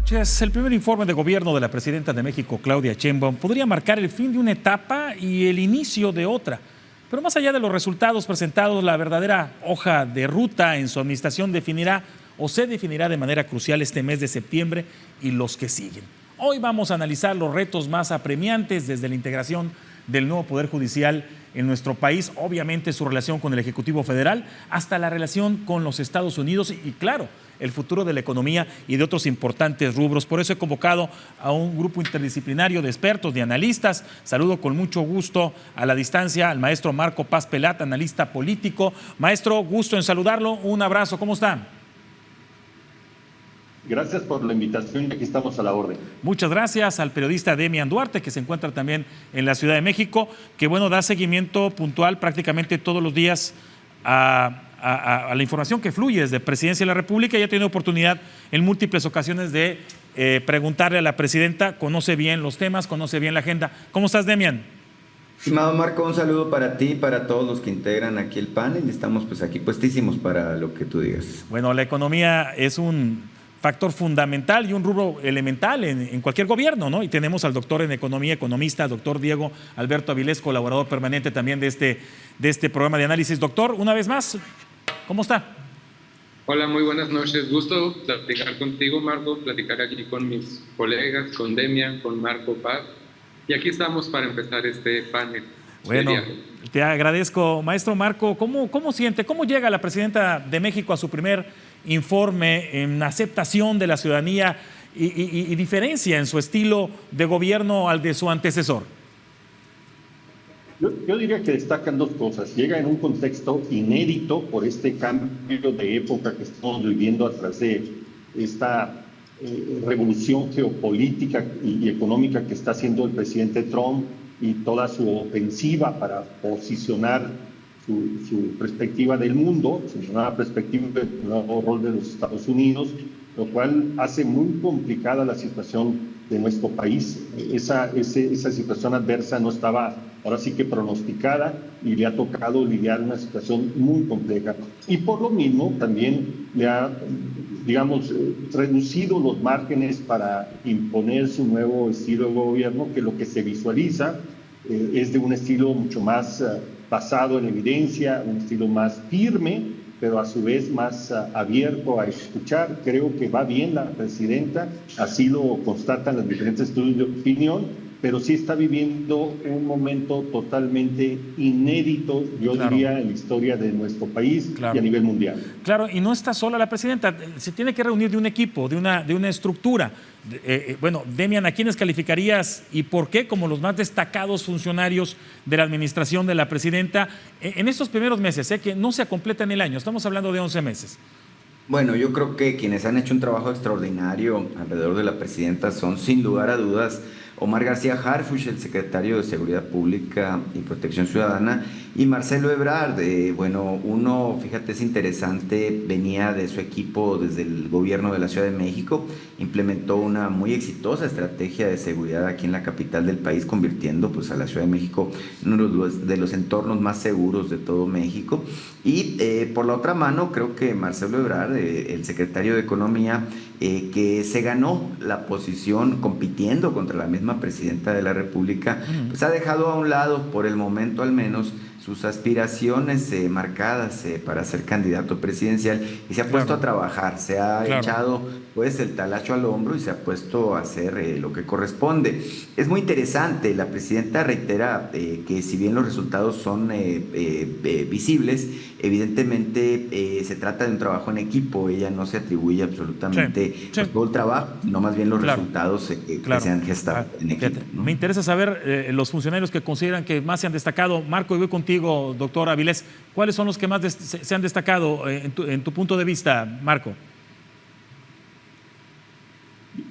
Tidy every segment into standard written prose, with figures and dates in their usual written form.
Chicas, el primer informe de gobierno de la presidenta de México, Claudia Sheinbaum, podría marcar el fin de una etapa y el inicio de otra. Pero más allá de los resultados presentados, la verdadera hoja de ruta en su administración definirá o se definirá de manera crucial este mes de septiembre y los que siguen. Hoy vamos a analizar los retos más apremiantes desde la integración del nuevo Poder Judicial en nuestro país, obviamente su relación con el Ejecutivo Federal, hasta la relación con los Estados Unidos y claro, el futuro de la economía y de otros importantes rubros. Por eso he convocado a un grupo interdisciplinario de expertos, de analistas. Saludo con mucho gusto a la distancia al maestro Marco Paz Pelat, analista político. Maestro, gusto en saludarlo. Un abrazo. ¿Cómo está? Gracias por la invitación y aquí estamos a la orden. Muchas gracias al periodista Demian Duarte, que se encuentra también en la Ciudad de México, que bueno, da seguimiento puntual prácticamente todos los días a la información que fluye desde Presidencia de la República. Ya ha tenido oportunidad en múltiples ocasiones de preguntarle a la presidenta, conoce bien los temas, conoce bien la agenda. ¿Cómo estás, Demian? Estimado Marco, un saludo para ti y para todos los que integran aquí el panel. Estamos pues aquí puestísimos para lo que tú digas. Bueno, la economía es un factor fundamental y un rubro elemental en cualquier gobierno, ¿no? Y tenemos al doctor en economía, economista, doctor Diego Alberto Avilés, colaborador permanente también de este programa de análisis. Doctor, una vez más, ¿cómo está? Hola, muy buenas noches. Gusto platicar contigo, Marco, platicar aquí con mis colegas, con Demian, con Marco Paz. Y aquí estamos para empezar este panel. Bueno, te agradezco. Maestro Marco, ¿cómo siente, cómo llega la presidenta de México a su primer informe en aceptación de la ciudadanía y diferencia en su estilo de gobierno al de su antecesor? Yo diría que destacan dos cosas. Llega en un contexto inédito por este cambio de época que estamos viviendo a través de esta revolución geopolítica y económica que está haciendo el presidente Trump y toda su ofensiva para posicionar su perspectiva del mundo, su nueva perspectiva del nuevo rol de los Estados Unidos, lo cual hace muy complicada la situación de nuestro país. Esa situación adversa no estaba ahora sí que pronosticada y le ha tocado lidiar una situación muy compleja. Y por lo mismo también le ha, digamos, reducido los márgenes para imponer su nuevo estilo de gobierno, que lo que se visualiza es de un estilo mucho más basado en evidencia, un estilo más firme, pero a su vez más abierto a escuchar. Creo que va bien la presidenta, así lo constatan los diferentes estudios de opinión, pero sí está viviendo un momento totalmente inédito, yo diría, en la historia de nuestro país y a nivel mundial. Claro, y no está sola la presidenta, se tiene que reunir de un equipo, de una estructura. Bueno, Demian, ¿a quiénes calificarías y por qué como los más destacados funcionarios de la administración de la presidenta en estos primeros meses, que no se completan el año, estamos hablando de 11 meses? Bueno, yo creo que quienes han hecho un trabajo extraordinario alrededor de la presidenta son, sin lugar a dudas, Omar García Harfuch, el secretario de Seguridad Pública y Protección Ciudadana, y Marcelo Ebrard. Bueno, uno, fíjate, es interesante, venía de su equipo desde el gobierno de la Ciudad de México, implementó una muy exitosa estrategia de seguridad aquí en la capital del país, convirtiendo pues a la Ciudad de México en uno de los entornos más seguros de todo México. Y por la otra mano, creo que Marcelo Ebrard, el secretario de Economía, que se ganó la posición compitiendo contra la misma presidenta de la República, pues ha dejado a un lado, por el momento al menos, sus aspiraciones marcadas para ser candidato presidencial y se ha puesto a trabajar, se ha echado pues el talacho al hombro y se ha puesto a hacer lo que corresponde. Es muy interesante, la presidenta reitera que si bien los resultados son visibles, evidentemente se trata de un trabajo en equipo, ella no se atribuye absolutamente pues, todo el trabajo, sino más bien los resultados que se han gestado en equipo, ¿no? Me interesa saber los funcionarios que consideran que más se han destacado. Marco, y voy contigo, doctor Avilés, ¿cuáles son los que más se han destacado en tu punto de vista, Marco?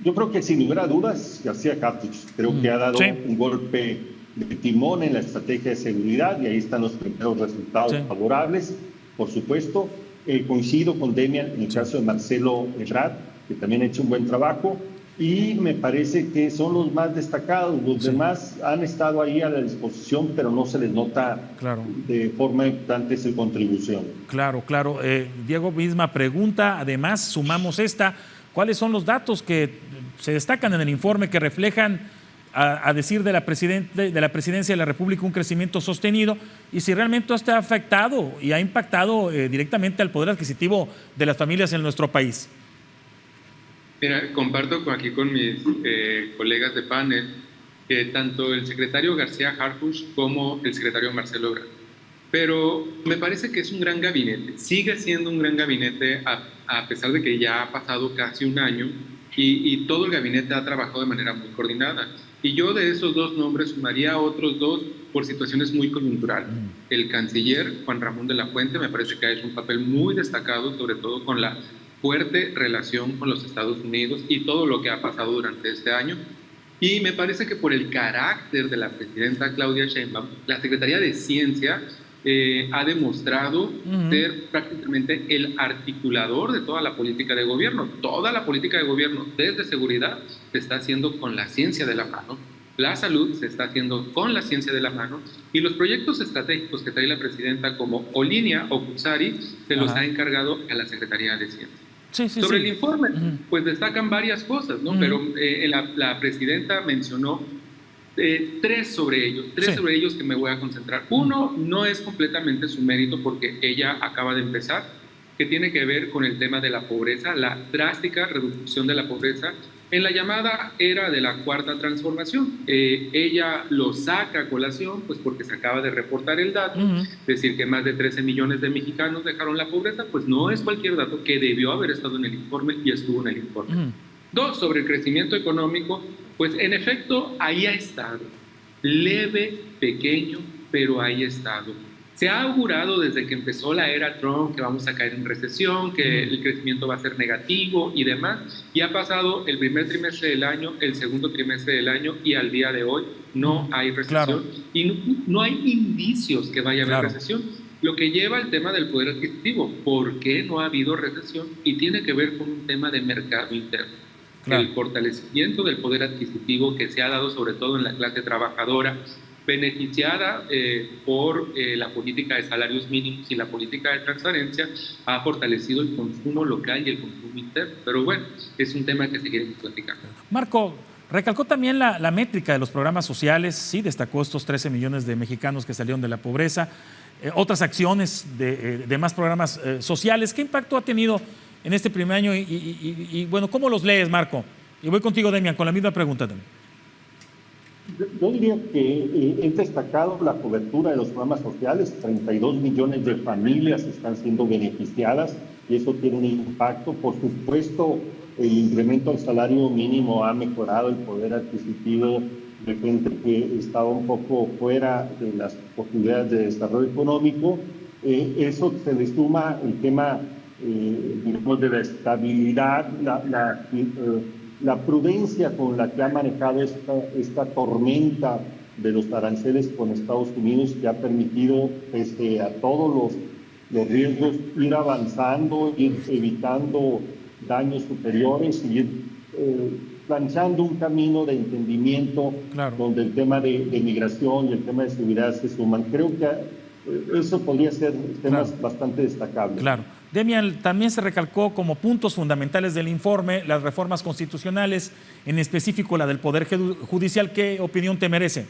Yo creo que sin lugar a dudas, García Harfuch creo que ha dado un golpe de timón en la estrategia de seguridad y ahí están los primeros resultados favorables, por supuesto. Coincido con Demian en el caso de Marcelo Ebrard, que también ha hecho un buen trabajo y me parece que son los más destacados. Los demás han estado ahí a la disposición, pero no se les nota de forma importante su contribución. Claro. Diego, misma pregunta. Además, sumamos esta. ¿Cuáles son los datos que se destacan en el informe que reflejan, a decir de la Presidencia de la República, un crecimiento sostenido, y si realmente esto ha afectado y ha impactado directamente al poder adquisitivo de las familias en nuestro país. Mira, comparto aquí con mis colegas de panel que tanto el secretario García Harfuch como el secretario Marcelo Ebrard. Pero me parece que es un gran gabinete, sigue siendo un gran gabinete a pesar de que ya ha pasado casi un año y todo el gabinete ha trabajado de manera muy coordinada. Y yo de esos dos nombres sumaría otros dos por situaciones muy coyunturales. El canciller Juan Ramón de la Fuente me parece que ha hecho un papel muy destacado, sobre todo con la fuerte relación con los Estados Unidos y todo lo que ha pasado durante este año. Y me parece que por el carácter de la presidenta Claudia Sheinbaum, la Secretaría de Ciencia ha demostrado ser prácticamente el articulador de toda la política de gobierno. Toda la política de gobierno, desde seguridad, se está haciendo con la ciencia de la mano. La salud se está haciendo con la ciencia de la mano. Y los proyectos estratégicos que trae la presidenta, como Olinia o Cuxari, se los ha encargado a la Secretaría de Ciencia. Sobre el informe, pues destacan varias cosas, ¿no? Pero la presidenta mencionó tres sobre ellos que me voy a concentrar. Uno no es completamente su mérito porque ella acaba de empezar, que tiene que ver con el tema de la pobreza, la drástica reducción de la pobreza en la llamada era de la cuarta transformación. Ella lo saca a colación, pues porque se acaba de reportar el dato, decir que más de 13 millones de mexicanos dejaron la pobreza, pues no es cualquier dato, que debió haber estado en el informe y estuvo en el informe. Dos, sobre el crecimiento económico, pues en efecto ahí ha estado, leve, pequeño, pero ahí ha estado. Se ha augurado desde que empezó la era Trump que vamos a caer en recesión, que el crecimiento va a ser negativo y demás, y ha pasado el primer trimestre del año, el segundo trimestre del año, y al día de hoy no hay recesión, y no hay indicios que vaya a haber recesión, lo que lleva al tema del poder adquisitivo. ¿Por qué no ha habido recesión? Y tiene que ver con un tema de mercado interno. El fortalecimiento del poder adquisitivo que se ha dado sobre todo en la clase trabajadora, beneficiada por la política de salarios mínimos y la política de transparencia, ha fortalecido el consumo local y el consumo interno. Pero bueno, es un tema que seguiremos platicando. Marco, recalcó también la métrica de los programas sociales, sí destacó estos 13 millones de mexicanos que salieron de la pobreza, otras acciones de más programas sociales. ¿Qué impacto ha tenido en este primer año? Y bueno, ¿cómo los lees, Marco? Y voy contigo, Demian, con la misma pregunta también. Yo diría que es destacado la cobertura de los programas sociales. 32 millones de familias están siendo beneficiadas y eso tiene un impacto. Por supuesto, el incremento del salario mínimo ha mejorado el poder adquisitivo de gente que estaba un poco fuera de las posibilidades de desarrollo económico. Eso se le suma el tema, digamos, de la estabilidad, la prudencia con la que ha manejado esta tormenta de los aranceles con Estados Unidos, que ha permitido, pese a todos los riesgos, ir avanzando, ir evitando daños superiores y ir planchando un camino de entendimiento donde el tema de migración y el tema de seguridad se suman. Creo que eso podría ser temas bastante destacables. Claro. Demian, también se recalcó como puntos fundamentales del informe las reformas constitucionales, en específico la del Poder Judicial. ¿Qué opinión te merece?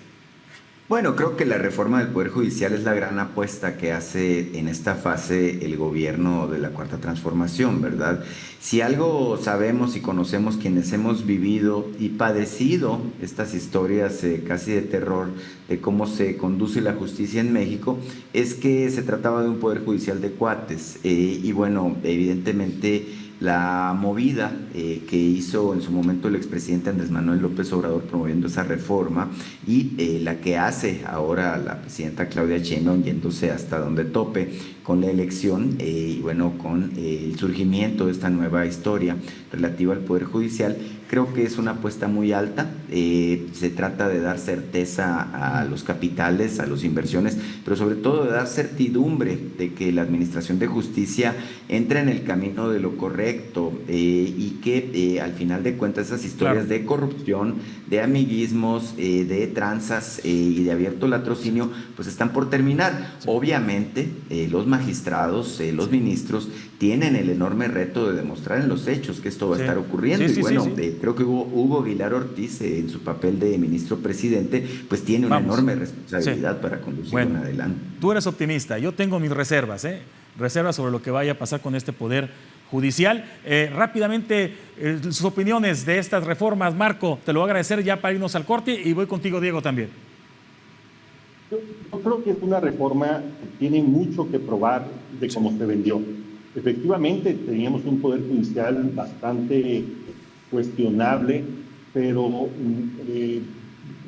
Bueno, creo que la reforma del Poder Judicial es la gran apuesta que hace en esta fase el gobierno de la Cuarta Transformación, ¿verdad? Si algo sabemos y conocemos quienes hemos vivido y padecido estas historias casi de terror de cómo se conduce la justicia en México, es que se trataba de un Poder Judicial de cuates. Y bueno, evidentemente la movida que hizo en su momento el expresidente Andrés Manuel López Obrador promoviendo esa reforma y la que hace ahora la presidenta Claudia Sheinbaum yéndose hasta donde tope con la elección y bueno, con el surgimiento de esta nueva historia relativa al Poder Judicial, creo que es una apuesta muy alta. Se trata de dar certeza a los capitales, a las inversiones, pero sobre todo de dar certidumbre de que la Administración de Justicia entra en el camino de lo correcto y que al final de cuentas esas historias de corrupción, de amiguismos, de tranzas y de abierto latrocinio, pues están por terminar. Obviamente, los magistrados, los ministros, tienen el enorme reto de demostrar en los hechos que esto va a Sí. estar ocurriendo. Sí, Y sí, bueno, sí, sí. creo que Hugo Aguilar Ortiz, en su papel de ministro presidente, pues tiene una Vamos. enorme Sí. responsabilidad para conducirlo en Bueno, adelante. tú eres optimista, yo tengo mis reservas, ¿eh? Reservas sobre lo que vaya a pasar con este poder judicial. Rápidamente, sus opiniones de estas reformas, Marco, te lo voy a agradecer ya para irnos al corte y voy contigo, Diego, también. Yo creo que es una reforma que tiene mucho que probar de cómo se vendió. Efectivamente, teníamos un poder judicial bastante cuestionable, pero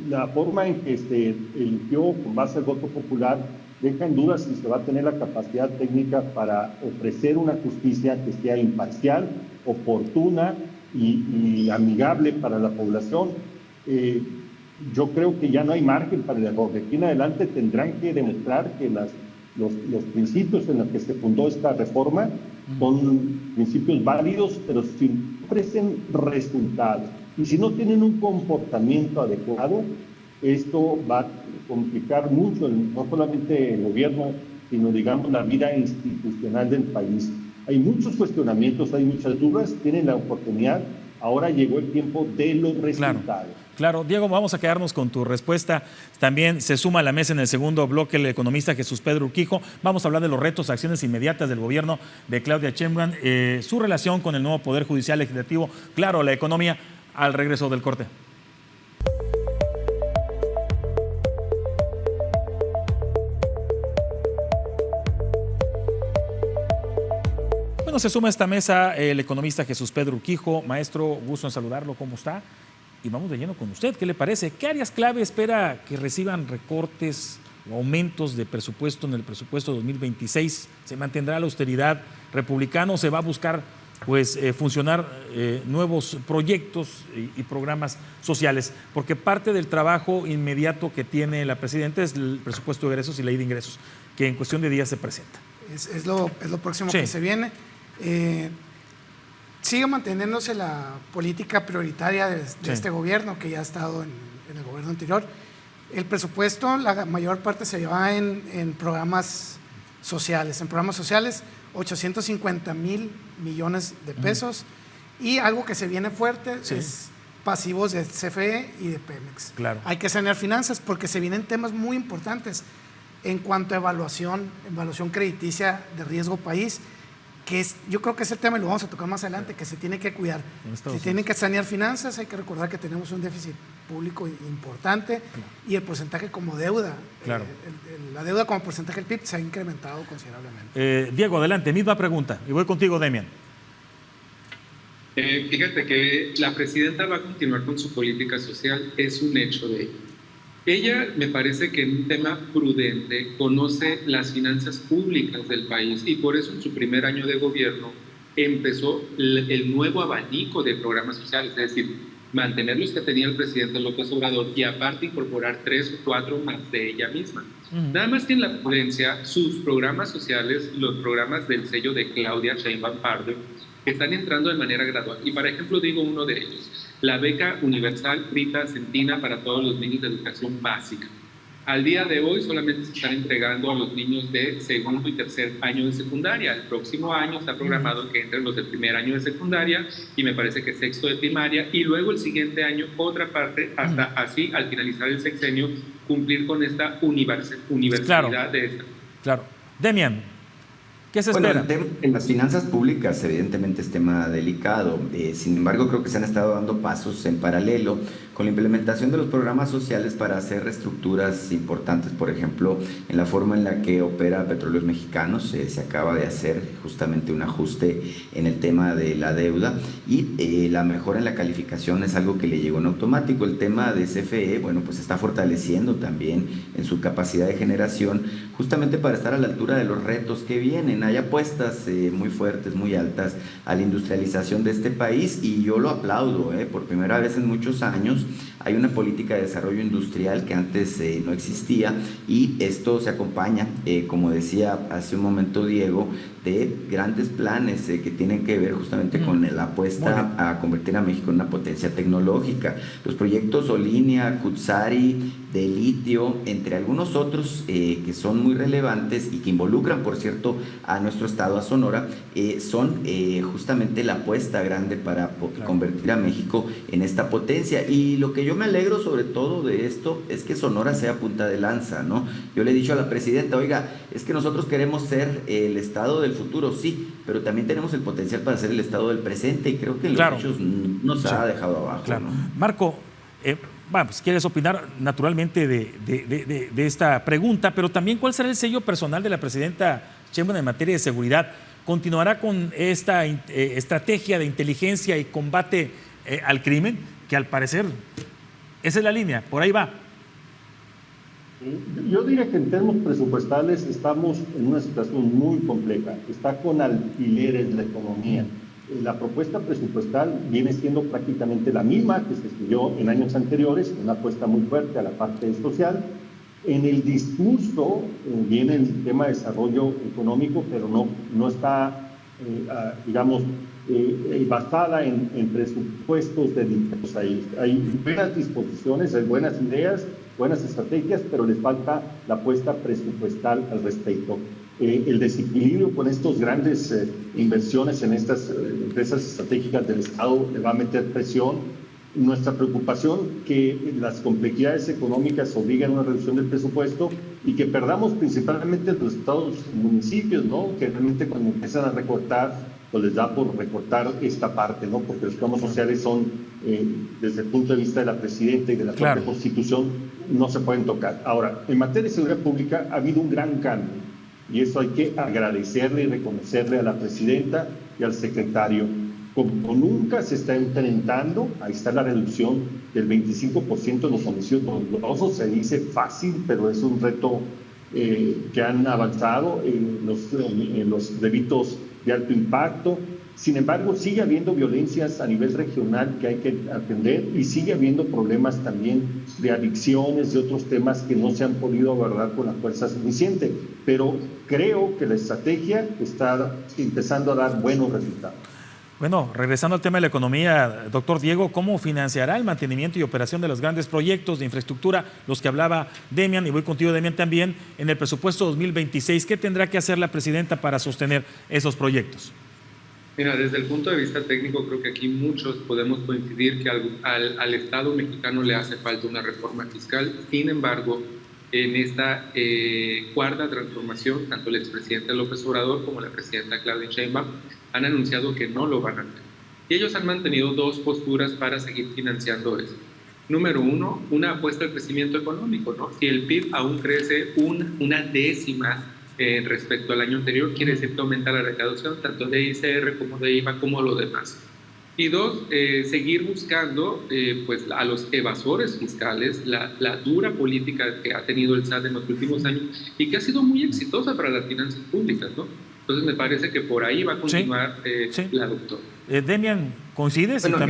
la forma en que se eligió con base al voto popular deja en duda si se va a tener la capacidad técnica para ofrecer una justicia que sea imparcial, oportuna y amigable para la población. Yo creo que ya no hay margen para el error. De aquí en adelante tendrán que demostrar que los principios en los que se fundó esta reforma son principios válidos, pero si no ofrecen resultados y si no tienen un comportamiento adecuado, esto va a complicar mucho no solamente el gobierno, sino, digamos, la vida institucional del país. Hay muchos cuestionamientos, hay muchas dudas, tienen la oportunidad. Ahora llegó el tiempo de los resultados. Claro, Diego, vamos a quedarnos con tu respuesta. También se suma a la mesa en el segundo bloque el economista Jesús Pedro Urquijo. Vamos a hablar de los retos, acciones inmediatas del gobierno de Claudia Sheinbaum, su relación con el nuevo Poder Judicial Legislativo, claro, la economía, al regreso del corte. Bueno, se suma a esta mesa el economista Jesús Pedro Urquijo. Maestro, gusto en saludarlo, ¿cómo está? Y vamos de lleno con usted, ¿qué le parece? ¿Qué áreas clave espera que reciban recortes o aumentos de presupuesto en el presupuesto 2026? ¿Se mantendrá la austeridad republicana o se va a buscar funcionar nuevos proyectos y programas sociales? Porque parte del trabajo inmediato que tiene la presidenta es el presupuesto de egresos y ley de ingresos, que en cuestión de días se presenta. Es lo próximo que se viene. Sigue manteniéndose la política prioritaria de este gobierno, que ya ha estado en el gobierno anterior. El presupuesto, la mayor parte se lleva en programas sociales. En programas sociales, 850,000 millones de pesos. Y algo que se viene fuerte es pasivos de CFE y de Pemex. Claro. Hay que sanear finanzas porque se vienen temas muy importantes en cuanto a evaluación crediticia de riesgo país, que yo creo que ese tema, y lo vamos a tocar más adelante, que se tiene que cuidar. Se tienen que sanear finanzas, hay que recordar que tenemos un déficit público importante y el porcentaje como deuda, la deuda como porcentaje del PIB se ha incrementado considerablemente. Diego, adelante, misma pregunta, y voy contigo, Demian. Fíjate que la presidenta va a continuar con su política social, es un hecho de ello. Ella, me parece que en un tema prudente, conoce las finanzas públicas del país y por eso en su primer año de gobierno empezó el nuevo abanico de programas sociales, es decir, mantener los que tenía el presidente López Obrador y aparte incorporar 3 o 4 más de ella misma. Nada más que en la prudencia, sus programas sociales, los programas del sello de Claudia Sheinbaum Pardo, que están entrando de manera gradual. Y, por ejemplo, digo uno de ellos, la beca universal Rita Centina para todos los niños de educación básica. Al día de hoy solamente se están entregando a los niños de segundo y tercer año de secundaria. El próximo año está programado que entren los del primer año de secundaria y me parece que sexto de primaria, y luego el siguiente año otra parte, hasta así al finalizar el sexenio cumplir con esta universalidad de esta. Claro. Demian, ¿qué se espera? En las finanzas públicas, evidentemente, es tema delicado. Sin embargo, creo que se han estado dando pasos en paralelo con la implementación de los programas sociales para hacer reestructuras importantes. Por ejemplo, en la forma en la que opera Petróleos Mexicanos, se acaba de hacer justamente un ajuste en el tema de la deuda y la mejora en la calificación es algo que le llegó en automático. El tema de CFE, bueno, pues está fortaleciendo también en su capacidad de generación, justamente para estar a la altura de los retos que vienen. Hay apuestas muy fuertes, muy altas a la industrialización de este país y yo lo aplaudo. Por primera vez en muchos años hay una política de desarrollo industrial que antes no existía y esto se acompaña, como decía hace un momento Diego, de grandes planes que tienen que ver justamente con la apuesta a convertir a México en una potencia tecnológica. Los proyectos Olinia, Cutzari, de litio, entre algunos otros que son muy relevantes y que involucran, por cierto, a nuestro estado, a Sonora, son justamente la apuesta grande para convertir a México en esta potencia. Y lo que yo me alegro sobre todo de esto es que Sonora sea punta de lanza, ¿no? Yo le he dicho a la presidenta, oiga, es que nosotros queremos ser el estado del futuro, sí, pero también tenemos el potencial para ser el estado del presente, y creo que en los hechos nos ha dejado abajo, ¿no? Marco, pues quieres opinar naturalmente de esta pregunta, pero también ¿cuál será el sello personal de la presidenta Sheinbaum en materia de seguridad? ¿Continuará con esta estrategia de inteligencia y combate al crimen? Que al parecer esa es la línea, por ahí va. Yo diría que en términos presupuestales estamos en una situación muy compleja. Está con alfileres la economía. La propuesta presupuestal viene siendo prácticamente la misma que se estudió en años anteriores, una apuesta muy fuerte a la parte social. En el discurso viene el tema de desarrollo económico, pero no está, digamos, basada en presupuestos dedicados a ellos. Hay buenas disposiciones, hay buenas ideas, buenas estrategias, pero les falta la apuesta presupuestal al respecto. El desequilibrio con estas grandes inversiones en estas empresas estratégicas del Estado le va a meter presión. Nuestra preocupación que las complejidades económicas obliguen a una reducción del presupuesto y que perdamos principalmente los estados y municipios, ¿no? Que realmente cuando empiezan a recortar, pues les da por recortar esta parte, ¿no? Porque los programas sociales son, desde el punto de vista de la presidenta y de la propia Constitución, no se pueden tocar. Ahora, en materia de seguridad pública ha habido un gran cambio, y eso hay que agradecerle y reconocerle a la presidenta y al secretario. Como nunca se está enfrentando, ahí está la reducción del 25% de los homicidios dolosos, se dice fácil, pero es un reto que han avanzado en los delitos de alto impacto. Sin embargo, sigue habiendo violencias a nivel regional que hay que atender, y sigue habiendo problemas también de adicciones, de otros temas que no se han podido abordar con la fuerza suficiente. Pero creo que la estrategia está empezando a dar buenos resultados. Bueno, regresando al tema de la economía, doctor Diego, ¿cómo financiará el mantenimiento y operación de los grandes proyectos de infraestructura, los que hablaba Demian, y voy contigo, Demian, también, en el presupuesto 2026? ¿Qué tendrá que hacer la presidenta para sostener esos proyectos? Mira, desde el punto de vista técnico, creo que aquí muchos podemos coincidir que al Estado mexicano le hace falta una reforma fiscal. Sin embargo, en esta cuarta transformación, tanto el expresidente López Obrador como la presidenta Claudia Sheinbaum han anunciado que no lo van a hacer. Y ellos han mantenido dos posturas para seguir financiando eso. Número uno, una apuesta al crecimiento económico, ¿no? Si el PIB aún crece una décima respecto al año anterior, quiere decir que aumenta la recaudación tanto de ICR como de IVA como lo demás. Y dos, seguir buscando pues, a los evasores fiscales, la dura política que ha tenido el SAT en los últimos años y que ha sido muy exitosa para las finanzas públicas, ¿no? Entonces me parece que por ahí va a continuar la doctora. Demian, ¿coincides? Bueno,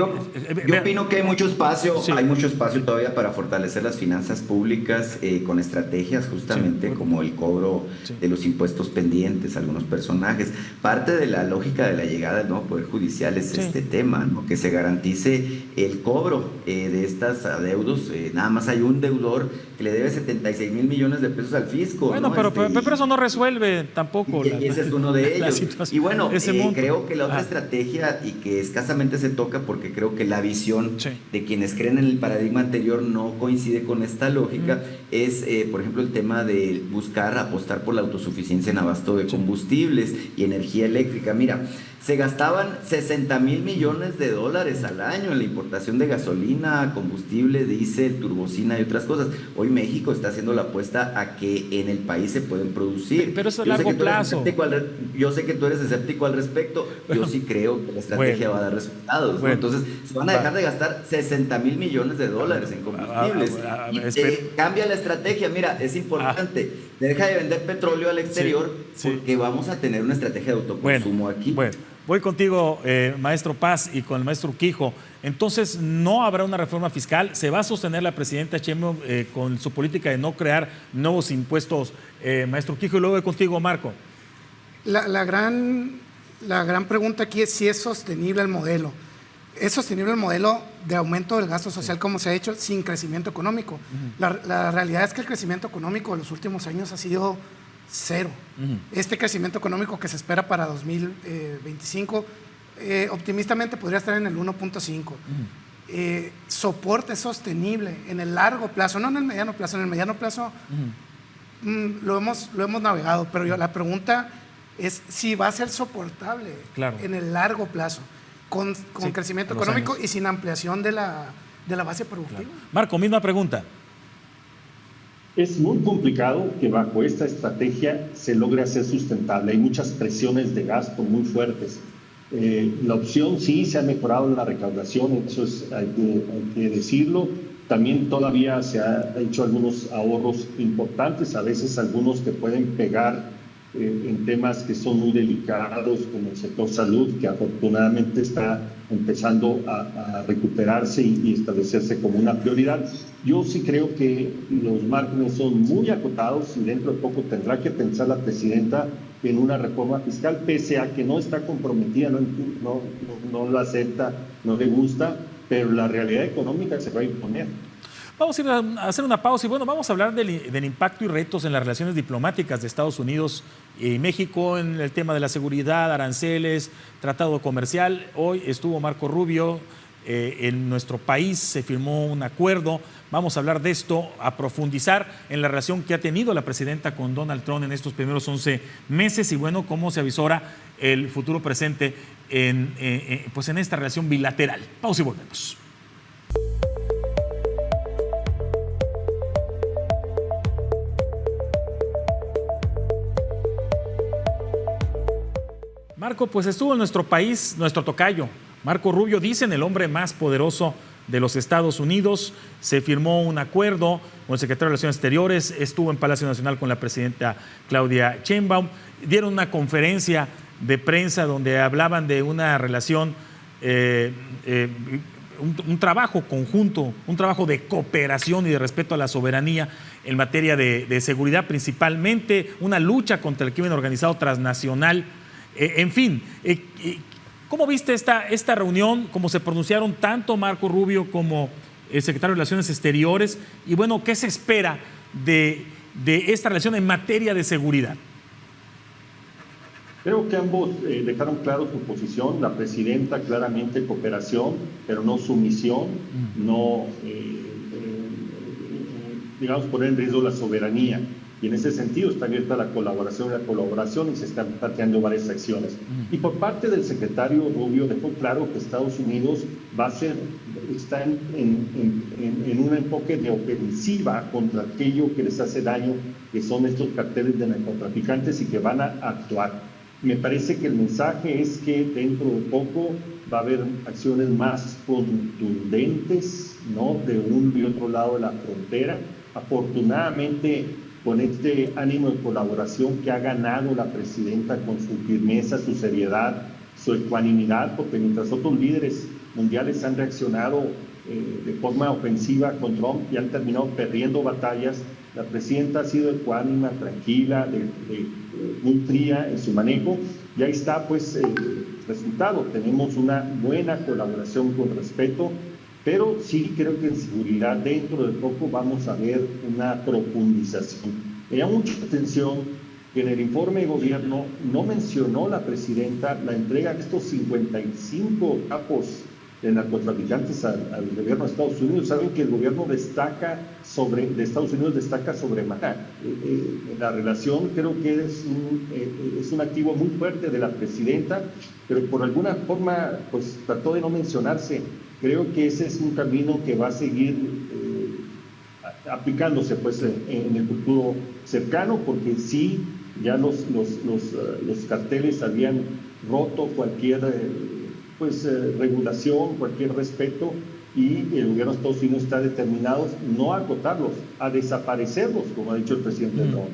yo opino que hay mucho espacio, hay mucho espacio todavía para fortalecer las finanzas públicas con estrategias justamente como el cobro de los impuestos pendientes a algunos personajes. Parte de la lógica de la llegada del nuevo Poder Judicial es este tema, ¿no? Que se garantice el cobro de estas adeudos. Nada más hay un deudor que le debe 76 mil millones de pesos al fisco. Bueno, ¿no? pero eso no resuelve tampoco. Y ese es uno de ellos. Y bueno, creo que la otra estrategia, y que escasamente se toca porque creo que la visión de quienes creen en el paradigma anterior no coincide con esta lógica, es, por ejemplo, el tema de buscar apostar por la autosuficiencia en abasto de combustibles y energía eléctrica. Mira, se gastaban 60 mil millones de dólares al año en la importación de gasolina, combustible, diésel, turbocina y otras cosas. Hoy México está haciendo la apuesta a que en el país se pueden producir. Pero eso es largo plazo. Yo sé que tú eres escéptico al respecto. Yo sí creo que la estrategia va a dar resultados, ¿no? Entonces, se van a dejar de gastar 60 mil millones de dólares en combustibles. Cambia la estrategia. Mira, es importante. Deja de vender petróleo al exterior porque vamos a tener una estrategia de autoconsumo aquí. Bueno, voy contigo, maestro Paz, y con el maestro Quijo. Entonces, no habrá una reforma fiscal. ¿Se va a sostener la presidenta Sheinbaum con su política de no crear nuevos impuestos, maestro Quijo? Y luego voy contigo, Marco. La gran pregunta aquí es si es sostenible el modelo. ¿Es sostenible el modelo de aumento del gasto social como se ha hecho sin crecimiento económico? La realidad es que el crecimiento económico de los últimos años ha sido cero. Este crecimiento económico que se espera para 2025, optimistamente podría estar en el 1.5. Soporte sostenible en el largo plazo, no en el mediano plazo. En el mediano plazo lo hemos navegado, pero la pregunta es si va a ser soportable en el largo plazo, con crecimiento económico y sin ampliación de la base productiva. Claro. Marco, misma pregunta. Es muy complicado que bajo esta estrategia se logre hacer sustentable. Hay muchas presiones de gasto muy fuertes. La opción sí se ha mejorado la recaudación, eso hay que decirlo. También todavía se ha hecho algunos ahorros importantes, a veces algunos que pueden pegar en temas que son muy delicados, como el sector salud, que afortunadamente está empezando a recuperarse y establecerse como una prioridad. Yo sí creo que los márgenes son muy acotados y dentro de poco tendrá que pensar la presidenta en una reforma fiscal, pese a que no está comprometida, no lo acepta, no le gusta, pero la realidad económica se va a imponer. Vamos a ir a hacer una pausa y bueno, vamos a hablar del impacto y retos en las relaciones diplomáticas de Estados Unidos y México en el tema de la seguridad, aranceles, tratado comercial. Hoy estuvo Marco Rubio, en nuestro país se firmó un acuerdo. Vamos a hablar de esto, a profundizar en la relación que ha tenido la presidenta con Donald Trump en estos primeros 11 meses y bueno, cómo se avisora el futuro presente en esta relación bilateral. Pausa y volvemos. Marco, pues estuvo en nuestro país, nuestro tocayo. Marco Rubio, dicen el hombre más poderoso de los Estados Unidos. Se firmó un acuerdo con el secretario de Relaciones Exteriores, estuvo en Palacio Nacional con la presidenta Claudia Sheinbaum. Dieron una conferencia de prensa donde hablaban de una relación, un trabajo conjunto, un trabajo de cooperación y de respeto a la soberanía en materia de seguridad, principalmente una lucha contra el crimen organizado transnacional. En fin, ¿cómo viste esta reunión? ¿Cómo se pronunciaron tanto Marco Rubio como el secretario de Relaciones Exteriores? Y bueno, ¿qué se espera de esta relación en materia de seguridad? Creo que ambos dejaron claro su posición. La presidenta claramente cooperación, pero no sumisión, no, digamos, poner en riesgo la soberanía. Y en ese sentido está abierta la colaboración y se están planteando varias acciones. Y por parte del secretario Rubio dejó claro que Estados Unidos está en un enfoque de ofensiva contra aquello que les hace daño, que son estos carteles de narcotraficantes y que van a actuar. Me parece que el mensaje es que dentro de poco va a haber acciones más contundentes, ¿no?, de un y otro lado de la frontera. Afortunadamente, con este ánimo de colaboración que ha ganado la presidenta con su firmeza, su seriedad, su ecuanimidad, porque mientras otros líderes mundiales han reaccionado de forma ofensiva con Trump y han terminado perdiendo batallas, la presidenta ha sido ecuánima, tranquila, muy fría en su manejo, y ahí está pues el resultado. Tenemos una buena colaboración con respeto, pero sí creo que en seguridad dentro de poco vamos a ver una profundización. Me llama mucha atención que en el informe de gobierno no mencionó la presidenta la entrega de estos 55 capos de narcotraficantes al gobierno de Estados Unidos. Saben que el gobierno de Estados Unidos destaca sobremanera. La relación creo que es un activo muy fuerte de la presidenta, pero por alguna forma pues trató de no mencionarse. Creo que ese es un camino que va a seguir aplicándose pues en el futuro cercano, porque sí, ya los carteles habían roto cualquier regulación, cualquier respeto, y el gobierno de Estados Unidos está determinado no a acotarlos, a desaparecerlos, como ha dicho el presidente Trump.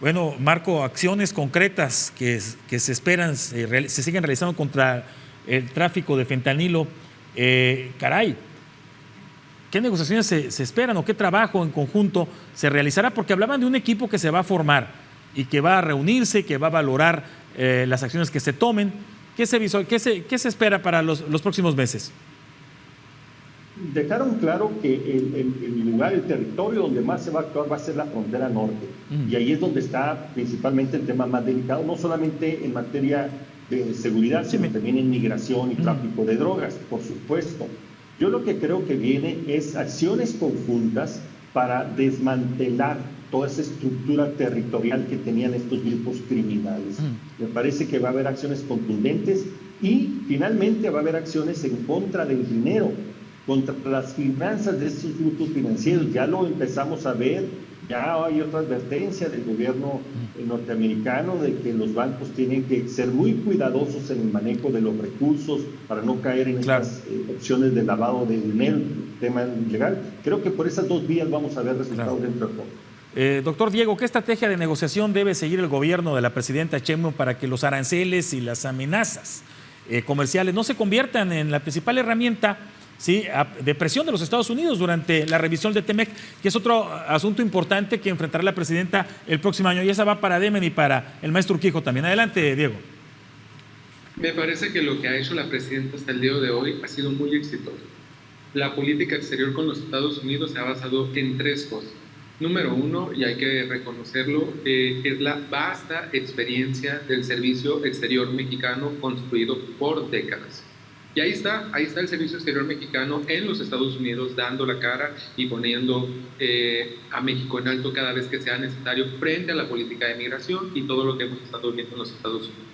Bueno, Marco, acciones concretas que se esperan, se siguen realizando contra el tráfico de fentanilo. ¿Qué negociaciones se esperan o qué trabajo en conjunto se realizará? Porque hablaban de un equipo que se va a formar y que va a reunirse, que va a valorar las acciones que se tomen. ¿Qué se espera para los próximos meses? Dejaron claro que el territorio donde más se va a actuar va a ser la frontera norte. Y ahí es donde está principalmente el tema más delicado, no solamente en materia de seguridad, sino también en migración y tráfico de drogas, por supuesto. Yo lo que creo que viene es acciones conjuntas para desmantelar toda esa estructura territorial que tenían estos grupos criminales. Me parece que va a haber acciones contundentes y finalmente va a haber acciones en contra del dinero, contra las finanzas de estos grupos financieros. Ya lo empezamos a ver, ya hay otra advertencia del gobierno norteamericano de que los bancos tienen que ser muy cuidadosos en el manejo de los recursos para no caer en estas opciones de lavado de dinero, tema ilegal. Creo que por esas dos vías vamos a ver resultados dentro de poco. Doctor Diego, ¿qué estrategia de negociación debe seguir el gobierno de la presidenta Sheinbaum para que los aranceles y las amenazas comerciales no se conviertan en la principal herramienta de presión de los Estados Unidos durante la revisión de TEMEC, que es otro asunto importante que enfrentará la presidenta el próximo año? Y esa va para Demen y para el maestro Urquijo también. Adelante, Diego. Me parece que lo que ha hecho la presidenta hasta el día de hoy ha sido muy exitoso. La política exterior con los Estados Unidos se ha basado en tres cosas. Número uno, y hay que reconocerlo, es la vasta experiencia del servicio exterior mexicano construido por décadas. Y ahí está el servicio exterior mexicano en los Estados Unidos dando la cara y poniendo a México en alto cada vez que sea necesario frente a la política de migración y todo lo que hemos estado viendo en los Estados Unidos.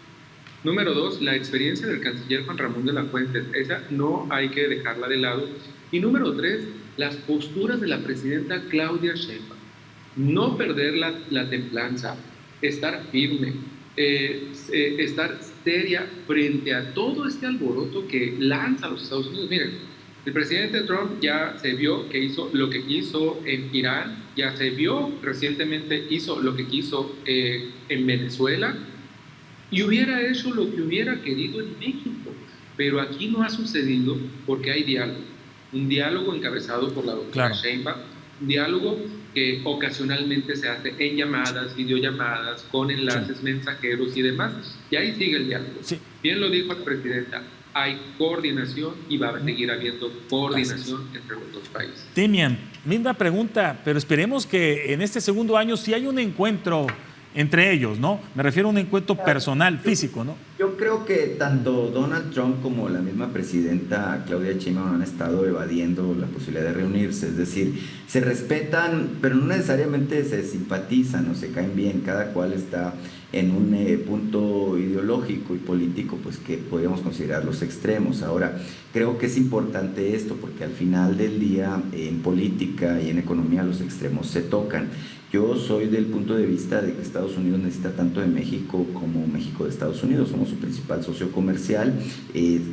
Número dos, la experiencia del canciller Juan Ramón de la Fuente, esa no hay que dejarla de lado. Y número tres, las posturas de la presidenta Claudia Sheinbaum. No perder la templanza, estar firme, estar seria frente a todo este alboroto que lanza a los Estados Unidos. Miren, el presidente Trump ya se vio que hizo lo que quiso en Irán, ya se vio recientemente hizo lo que quiso en Venezuela y hubiera hecho lo que hubiera querido en México. Pero aquí no ha sucedido porque hay diálogo. Un diálogo encabezado por la doctora Sheinbaum, un diálogo que ocasionalmente se hace en llamadas, videollamadas, con enlaces mensajeros y demás, y ahí sigue el diálogo. Bien lo dijo la presidenta, hay coordinación y va a seguir habiendo coordinación entre los dos países. Demian, misma pregunta, pero esperemos que en este segundo año sí hay un encuentro entre ellos, ¿no? Me refiero a un encuentro personal, físico, ¿no? Yo creo que tanto Donald Trump como la misma presidenta Claudia Sheinbaum han estado evadiendo la posibilidad de reunirse, es decir, se respetan, pero no necesariamente se simpatizan o se caen bien, cada cual está en un punto ideológico y político pues que podríamos considerar los extremos. Ahora, creo que es importante esto porque al final del día en política y en economía los extremos se tocan. Yo soy del punto de vista de que Estados Unidos necesita tanto de México como México de Estados Unidos. Somos su principal socio comercial,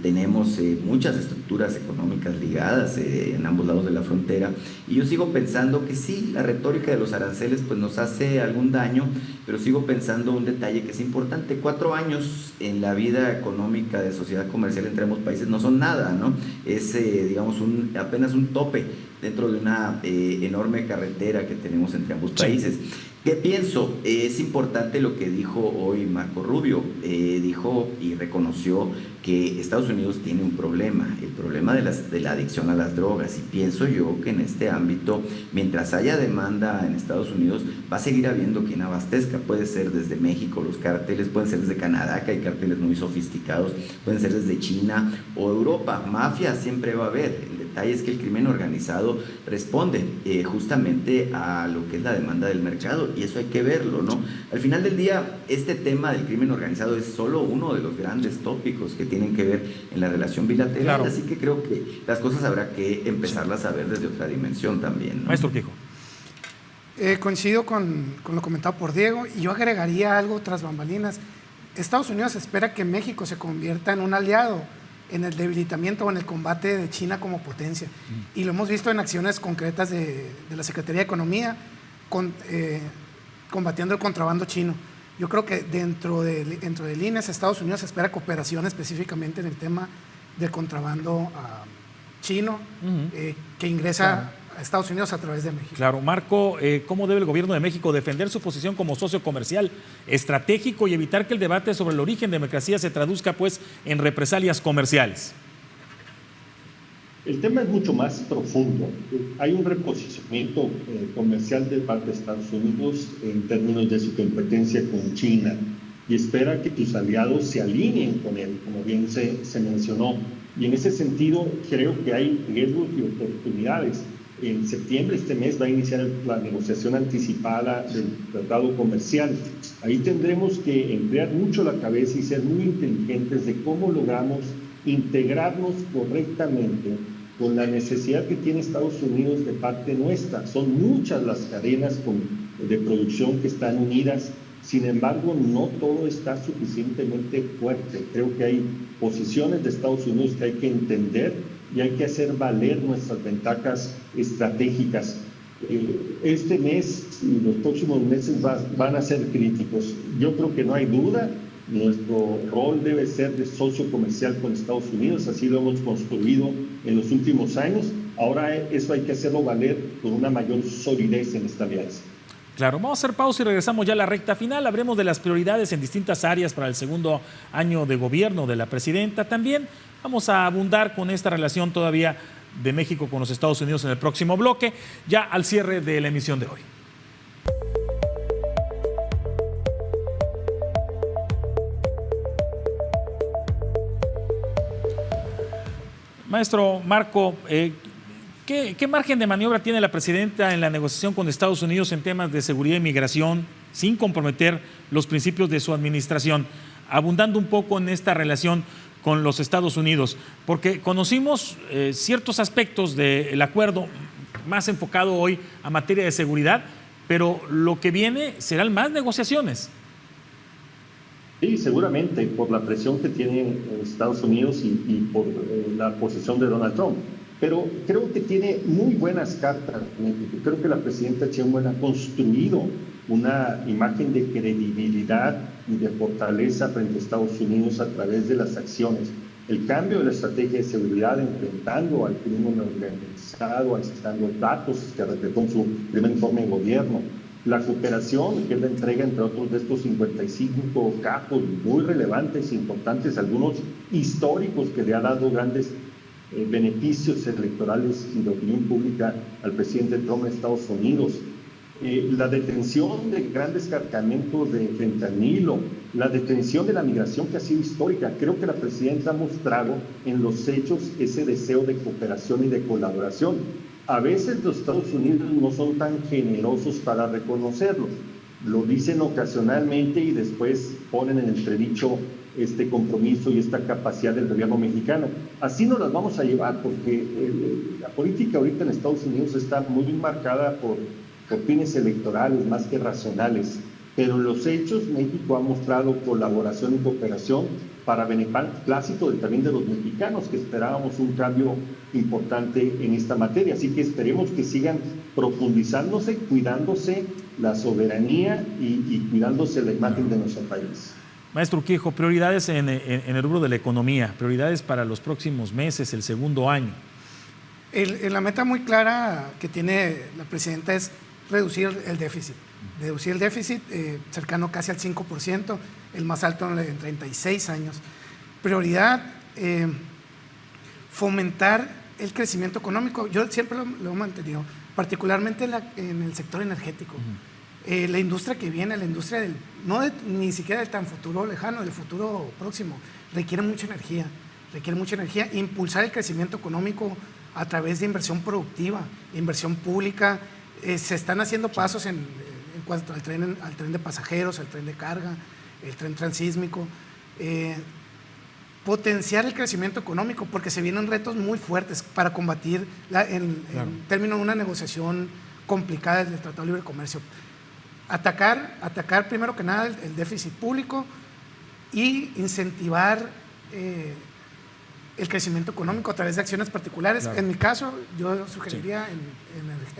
tenemos muchas estructuras económicas ligadas en ambos lados de la frontera y yo sigo pensando que sí, la retórica de los aranceles pues nos hace algún daño, pero sigo pensando un detalle que es importante. 4 años en la vida económica de sociedad comercial entre ambos países no son nada, ¿no? Es digamos apenas un tope dentro de una enorme carretera que tenemos entre ambos países. ¿Qué pienso? Es importante lo que dijo hoy Marco Rubio. Dijo y reconoció que Estados Unidos tiene un problema, el problema de la adicción a las drogas. Y pienso yo que en este ámbito, mientras haya demanda en Estados Unidos, va a seguir habiendo quien abastezca. Puede ser desde México los cárteles, pueden ser desde Canadá, que hay cárteles muy sofisticados, pueden ser desde China o Europa. Mafia siempre va a haber. El detalle es que el crimen organizado responde justamente a lo que es la demanda del mercado y eso hay que verlo, ¿no? Al final del día, este tema del crimen organizado es solo uno de los grandes tópicos que tienen que ver en la relación bilateral, así que creo que las cosas habrá que empezarlas a ver desde otra dimensión también, ¿no? Maestro Urquijo. Coincido con lo comentado por Diego y yo agregaría algo tras bambalinas. Estados Unidos espera que México se convierta en un aliado en el debilitamiento o en el combate de China como potencia. Y lo hemos visto en acciones concretas de la Secretaría de Economía combatiendo el contrabando chino. Yo creo que dentro de líneas Estados Unidos espera cooperación específicamente en el tema del contrabando chino que ingresa Estados Unidos a través de México. Claro, Marco, ¿cómo debe el gobierno de México defender su posición como socio comercial estratégico y evitar que el debate sobre el origen de mercancías se traduzca pues en represalias comerciales? El tema es mucho más profundo. Hay un reposicionamiento comercial de parte de Estados Unidos en términos de su competencia con China y espera que tus aliados se alineen con él, como bien se mencionó. Y en ese sentido creo que hay riesgos y oportunidades. En septiembre, este mes, va a iniciar la negociación anticipada del tratado comercial. Ahí tendremos que emplear mucho la cabeza y ser muy inteligentes de cómo logramos integrarnos correctamente con la necesidad que tiene Estados Unidos de parte nuestra. Son muchas las cadenas de producción que están unidas, sin embargo, no todo está suficientemente fuerte. Creo que hay posiciones de Estados Unidos que hay que entender y hay que hacer valer nuestras ventajas estratégicas. Este mes y los próximos meses van a ser críticos. Yo creo que no hay duda. Nuestro rol debe ser de socio comercial con Estados Unidos, así lo hemos construido en los últimos años. Ahora eso hay que hacerlo valer con una mayor solidez en esta alianza. Claro, vamos a hacer pausa y regresamos ya a la recta final. Hablemos de las prioridades en distintas áreas para el segundo año de gobierno de la presidenta. También vamos a abundar con esta relación todavía de México con los Estados Unidos en el próximo bloque, ya al cierre de la emisión de hoy. Maestro Marco, ¿qué margen de maniobra tiene la presidenta en la negociación con Estados Unidos en temas de seguridad y migración sin comprometer los principios de su administración? Abundando un poco en esta relación con los Estados Unidos, porque conocimos ciertos aspectos del acuerdo más enfocado hoy a materia de seguridad, pero lo que viene serán más negociaciones. Sí, seguramente, por la presión que tiene Estados Unidos y por la posición de Donald Trump. Pero creo que tiene muy buenas cartas. Creo que la presidenta Sheinbaum ha construido una imagen de credibilidad y de fortaleza frente a Estados Unidos a través de las acciones. El cambio de la estrategia de seguridad enfrentando al crimen organizado, alistando datos que reflejó en su primer informe de gobierno. La cooperación, que es la entrega, entre otros, de estos 55 capos muy relevantes, importantes, algunos históricos, que le ha dado grandes beneficios electorales y de opinión pública al presidente Trump en Estados Unidos. La detención de grandes cargamentos de fentanilo, la detención de la migración que ha sido histórica. Creo que la presidenta ha mostrado en los hechos ese deseo de cooperación y de colaboración. A veces los Estados Unidos no son tan generosos para reconocerlo. Lo dicen ocasionalmente y después ponen en entredicho este compromiso y esta capacidad del gobierno mexicano. Así nos las vamos a llevar, porque la política ahorita en Estados Unidos está muy marcada por fines electorales más que racionales. Pero en los hechos México ha mostrado colaboración y cooperación para beneplácito también de los mexicanos, que esperábamos un cambio importante en esta materia. Así que esperemos que sigan profundizándose, cuidándose la soberanía y cuidándose la imagen de nuestro país. Maestro Urquijo, prioridades en el rubro de la economía, prioridades para los próximos meses, el segundo año. La meta muy clara que tiene la presidenta es reducir el déficit. Reducir el déficit cercano casi al 5%, el más alto en 36 años. Prioridad, fomentar el crecimiento económico. Yo siempre lo he mantenido, particularmente en el sector energético. La industria que viene, la industria ni siquiera del tan futuro lejano, del futuro próximo, requiere mucha energía. Impulsar el crecimiento económico a través de inversión productiva, inversión pública. Se están haciendo pasos en cuanto al tren de pasajeros, al tren de carga, el tren transísmico. Potenciar el crecimiento económico, porque se vienen retos muy fuertes para combatir en términos de una negociación complicada del Tratado de Libre Comercio. Atacar primero que nada el déficit público y incentivar el crecimiento económico a través de acciones particulares. Claro. En mi caso, yo sugeriría en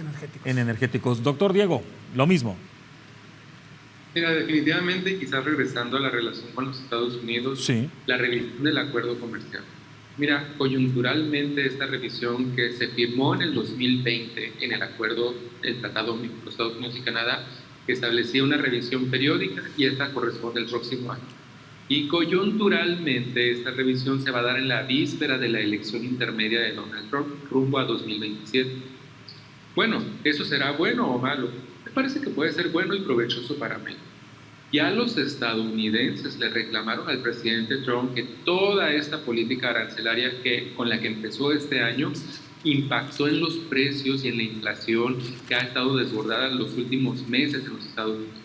energéticos. En energéticos. Doctor Diego, lo mismo. Mira, definitivamente, quizás regresando a la relación con los Estados Unidos, la revisión del acuerdo comercial. Mira, coyunturalmente esta revisión que se firmó en el 2020 en el acuerdo del Tratado México, Estados Unidos y Canadá, que establecía una revisión periódica y esta corresponde el próximo año. Y coyunturalmente esta revisión se va a dar en la víspera de la elección intermedia de Donald Trump rumbo a 2027. Bueno, ¿eso será bueno o malo? Me parece que puede ser bueno y provechoso para México. Ya los estadounidenses le reclamaron al presidente Trump que toda esta política arancelaria con la que empezó este año impactó en los precios y en la inflación que ha estado desbordada en los últimos meses en los Estados Unidos.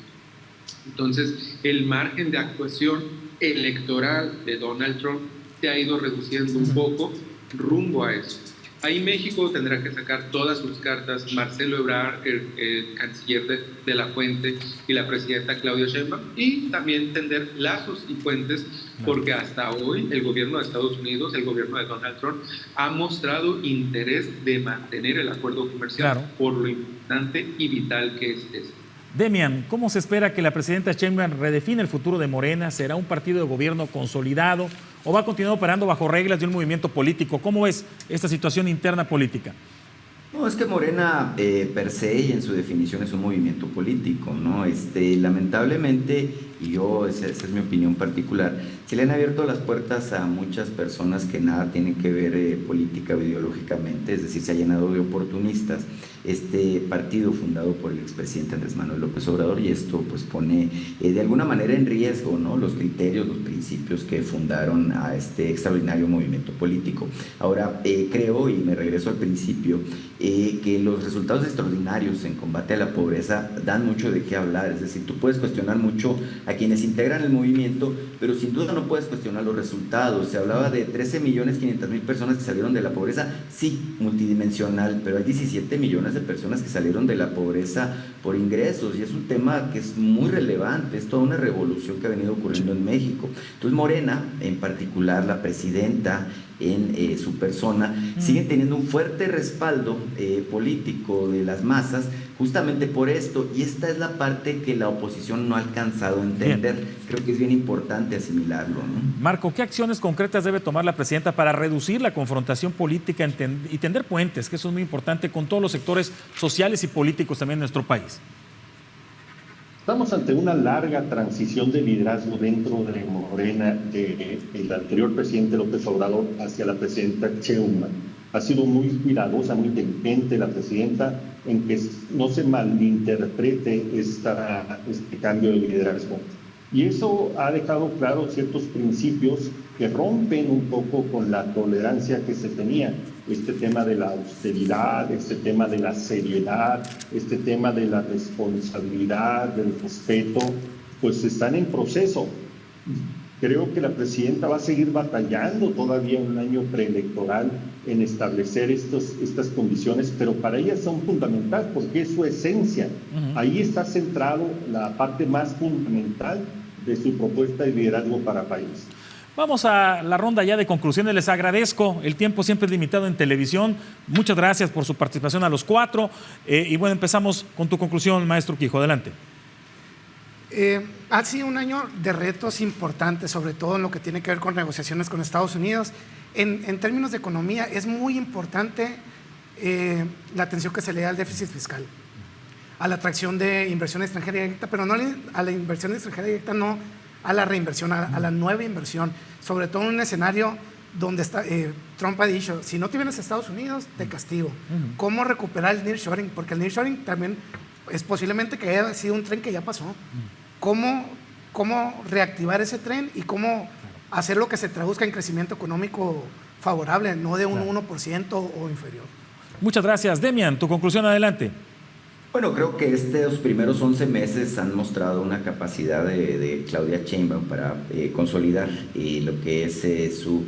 Entonces, el margen de actuación electoral de Donald Trump se ha ido reduciendo un poco rumbo a eso. Ahí México tendrá que sacar todas sus cartas, Marcelo Ebrard, el canciller de la Fuente, y la presidenta Claudia Sheinbaum, y también tender lazos y puentes, porque hasta hoy el gobierno de Estados Unidos, el gobierno de Donald Trump, ha mostrado interés de mantener el acuerdo comercial por lo importante y vital que es esto. Demian, ¿cómo se espera que la presidenta Sheinbaum redefine el futuro de Morena? ¿Será un partido de gobierno consolidado o va a continuar operando bajo reglas de un movimiento político? ¿Cómo es esta situación interna política? No, es que Morena per se y en su definición es un movimiento político, ¿no? Lamentablemente, y esa es mi opinión particular, se le han abierto las puertas a muchas personas que nada tienen que ver política o ideológicamente, es decir, se ha llenado de oportunistas este partido fundado por el expresidente Andrés Manuel López Obrador, y esto pues pone de alguna manera en riesgo, ¿no?, los criterios, los principios que fundaron a este extraordinario movimiento político. Ahora, creo, y me regreso al principio, que los resultados extraordinarios en combate a la pobreza dan mucho de qué hablar. Es decir, tú puedes cuestionar mucho a quienes integran el movimiento, pero sin duda no puedes cuestionar los resultados. Se hablaba de 13.500.000 personas que salieron de la pobreza, sí, multidimensional, pero hay 17 millones de personas que salieron de la pobreza por ingresos, y es un tema que es muy relevante, es toda una revolución que ha venido ocurriendo en México. Entonces Morena, en particular la presidenta en su persona, siguen teniendo un fuerte respaldo político de las masas justamente por esto, y esta es la parte que la oposición no ha alcanzado a entender. Creo que es bien importante asimilarlo, ¿no? Marco, ¿qué acciones concretas debe tomar la presidenta para reducir la confrontación política y tender puentes, que eso es muy importante, con todos los sectores sociales y políticos también en nuestro país? Estamos ante una larga transición de liderazgo dentro de Morena, del anterior presidente López Obrador hacia la presidenta Sheinbaum. Ha sido muy cuidadosa, muy inteligente la presidenta en que no se malinterprete este cambio de liderazgo. Y eso ha dejado claro ciertos principios que rompen un poco con la tolerancia que se tenía. Este tema de la austeridad, este tema de la seriedad, este tema de la responsabilidad, del respeto, pues están en proceso. Creo que la presidenta va a seguir batallando todavía un año preelectoral en establecer estas condiciones, pero para ella son fundamentales porque es su esencia. Ahí está centrado la parte más fundamental de su propuesta de liderazgo para el país. Vamos a la ronda ya de conclusiones. Les agradezco. El tiempo siempre es limitado en televisión. Muchas gracias por su participación a los cuatro. Y bueno, empezamos con tu conclusión, maestro Quijo. Adelante. Ha sido un año de retos importantes, sobre todo en lo que tiene que ver con negociaciones con Estados Unidos. En términos de economía, es muy importante la atención que se le da al déficit fiscal, a la atracción de inversión extranjera directa, pero no a la inversión extranjera directa, no a la reinversión, a la nueva inversión, sobre todo en un escenario donde Trump ha dicho, si no te vienes a Estados Unidos, te castigo. ¿Cómo recuperar el nearshoring? Porque el nearshoring también es posiblemente que haya sido un tren que ya pasó. ¿Cómo reactivar ese tren y cómo hacer lo que se traduzca en crecimiento económico favorable, no de un 1% o inferior? Muchas gracias. Demian, tu conclusión, adelante. Bueno, creo que estos primeros 11 meses han mostrado una capacidad de Claudia Sheinbaum para consolidar lo que es su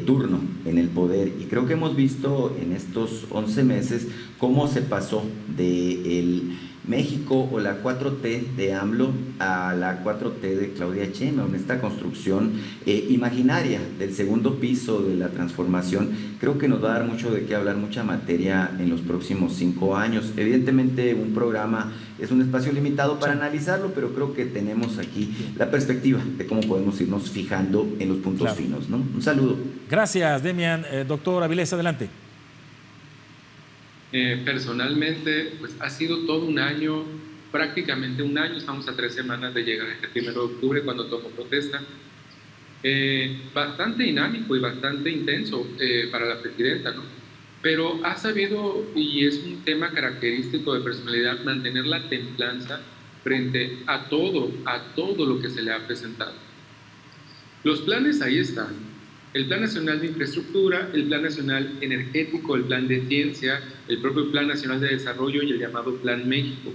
turno en el poder. Y creo que hemos visto en estos 11 meses cómo se pasó del México o la 4T de AMLO a la 4T de Claudia Sheinbaum, esta construcción imaginaria del segundo piso de la transformación, creo que nos va a dar mucho de qué hablar, mucha materia en los próximos 5 años. Evidentemente un programa es un espacio limitado para analizarlo, pero creo que tenemos aquí la perspectiva de cómo podemos irnos fijando en los puntos finos, ¿no? Un saludo. Gracias, Demian. Doctor Avilés, adelante. Personalmente, pues ha sido todo un año, prácticamente un año, estamos a 3 semanas de llegar a este 1 de octubre cuando tomo protesta. Bastante dinámico y bastante intenso para la presidenta, ¿no? Pero ha sabido, y es un tema característico de personalidad, mantener la templanza frente a todo lo que se le ha presentado. Los planes ahí están. El Plan Nacional de Infraestructura, el Plan Nacional Energético, el Plan de Ciencia, el propio Plan Nacional de Desarrollo y el llamado Plan México.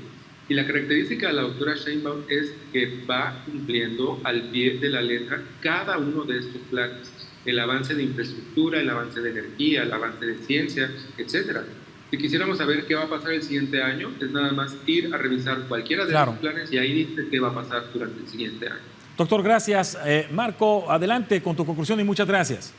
Y la característica de la doctora Sheinbaum es que va cumpliendo al pie de la letra cada uno de estos planes. El avance de infraestructura, el avance de energía, el avance de ciencia, etc. Si quisiéramos saber qué va a pasar el siguiente año, es nada más ir a revisar cualquiera de estos planes y ahí dice qué va a pasar durante el siguiente año. Doctor, gracias. Marco, adelante con tu conclusión y muchas gracias.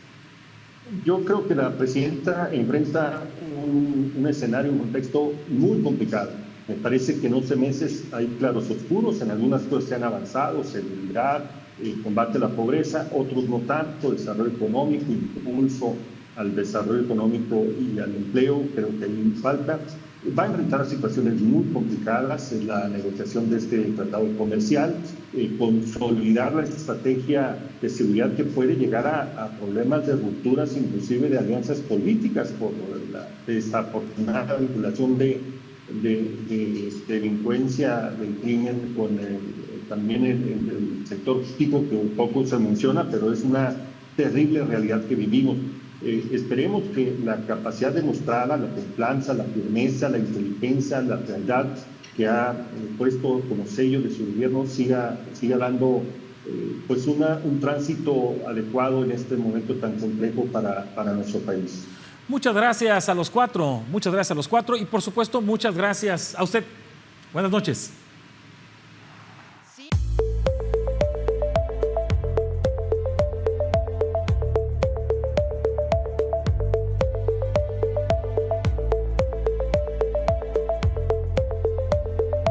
Yo creo que la presidenta enfrenta un escenario, un contexto muy complicado. Me parece que en 11 meses hay claros oscuros, en algunas cosas se han avanzado, seguridad, combate a la pobreza, otros no tanto, desarrollo económico, impulso al desarrollo económico y al empleo, creo que hay falta. Va a enfrentar situaciones muy complicadas en la negociación de este tratado comercial, consolidar la estrategia de seguridad que puede llegar a problemas de rupturas, inclusive de alianzas políticas, por la desafortunada vinculación de delincuencia, del crimen con también el sector tipo que un poco se menciona, pero es una terrible realidad que vivimos. Esperemos que la capacidad demostrada, la templanza, la firmeza, la inteligencia, la realidad que ha puesto como sello de su gobierno siga dando pues un tránsito adecuado en este momento tan complejo para nuestro país. Muchas gracias a los cuatro y por supuesto muchas gracias a usted. Buenas noches.